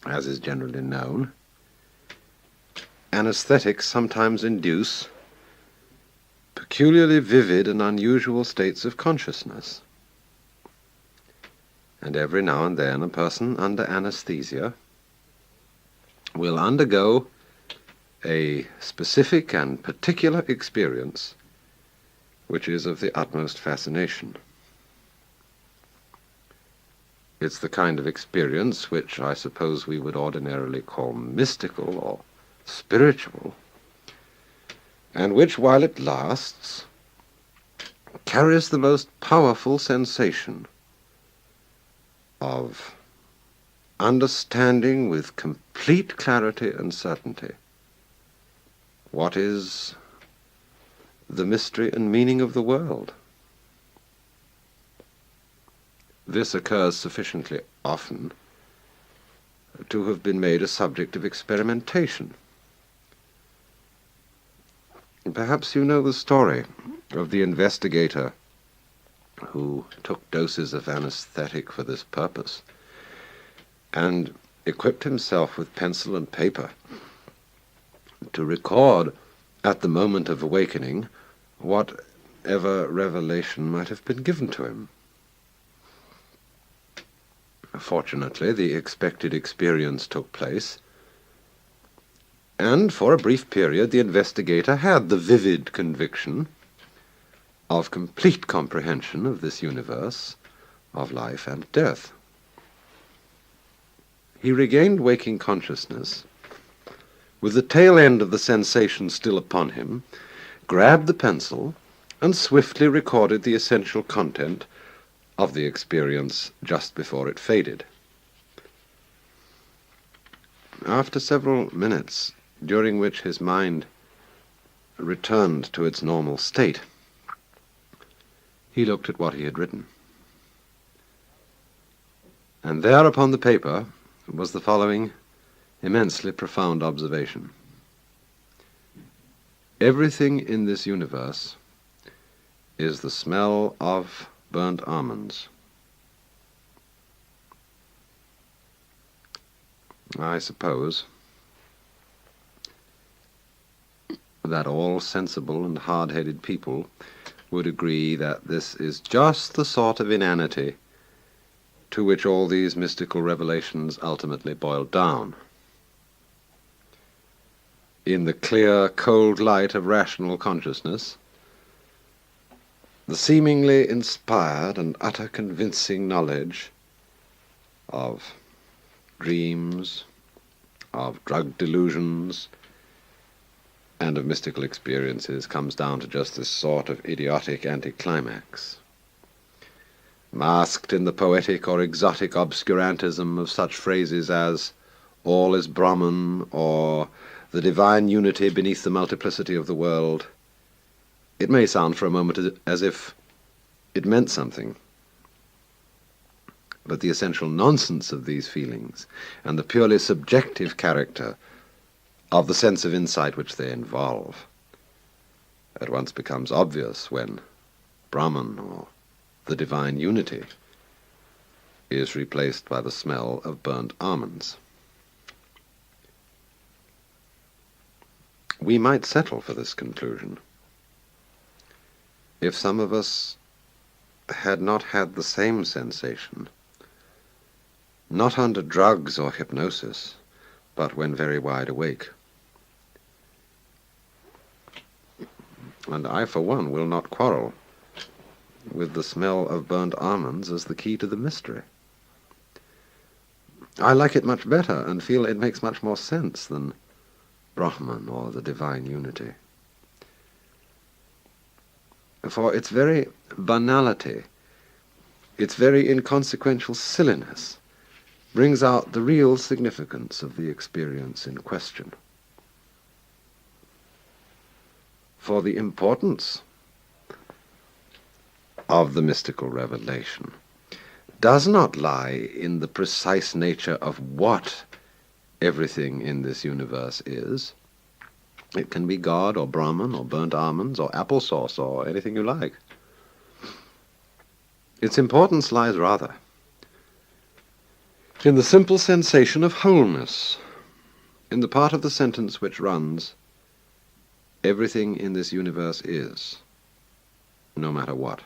as is generally known, anesthetics sometimes induce peculiarly vivid and unusual states of consciousness. And every now and then a person under anesthesia will undergo a specific and particular experience which is of the utmost fascination. It's the kind of experience which I suppose we would ordinarily call mystical or spiritual, and which, while it lasts, carries the most powerful sensation of understanding with complete clarity and certainty what is the mystery and meaning of the world. This occurs sufficiently often to have been made a subject of experimentation. Perhaps you know the story of the investigator who took doses of anesthetic for this purpose and equipped himself with pencil and paper to record at the moment of awakening whatever revelation might have been given to him. Fortunately, the expected experience took place, and for a brief period the investigator had the vivid conviction of complete comprehension of this universe of life and death. He regained waking consciousness with the tail end of the sensation still upon him, grabbed the pencil, and swiftly recorded the essential content of the experience just before it faded. After several minutes, during which his mind returned to its normal state, he looked at what he had written. And there upon the paper was the following immensely profound observation. Everything in this universe is the smell of burnt almonds. I suppose that all sensible and hard-headed people would agree that this is just the sort of inanity to which all these mystical revelations ultimately boil down. In the clear, cold light of rational consciousness, the seemingly inspired and utter convincing knowledge of dreams, of drug delusions, and of mystical experiences comes down to just this sort of idiotic anticlimax, masked in the poetic or exotic obscurantism of such phrases as all is Brahman or the divine unity beneath the multiplicity of the world. It may sound for a moment as if it meant something, but the essential nonsense of these feelings and the purely subjective character of the sense of insight which they involve at once becomes obvious when Brahman or the divine unity is replaced by the smell of burnt almonds. We might settle for this conclusion if some of us had not had the same sensation, not under drugs or hypnosis, but when very wide awake. And I, for one, will not quarrel with the smell of burnt almonds as the key to the mystery. I like it much better and feel it makes much more sense than Brahman or the divine unity. For its very banality, its very inconsequential silliness, brings out the real significance of the experience in question. For the importance of the mystical revelation does not lie in the precise nature of what everything in this universe is. It can be God or Brahman or burnt almonds or applesauce or anything you like. Its importance lies rather in the simple sensation of wholeness, in the part of the sentence which runs, everything in this universe is, no matter what.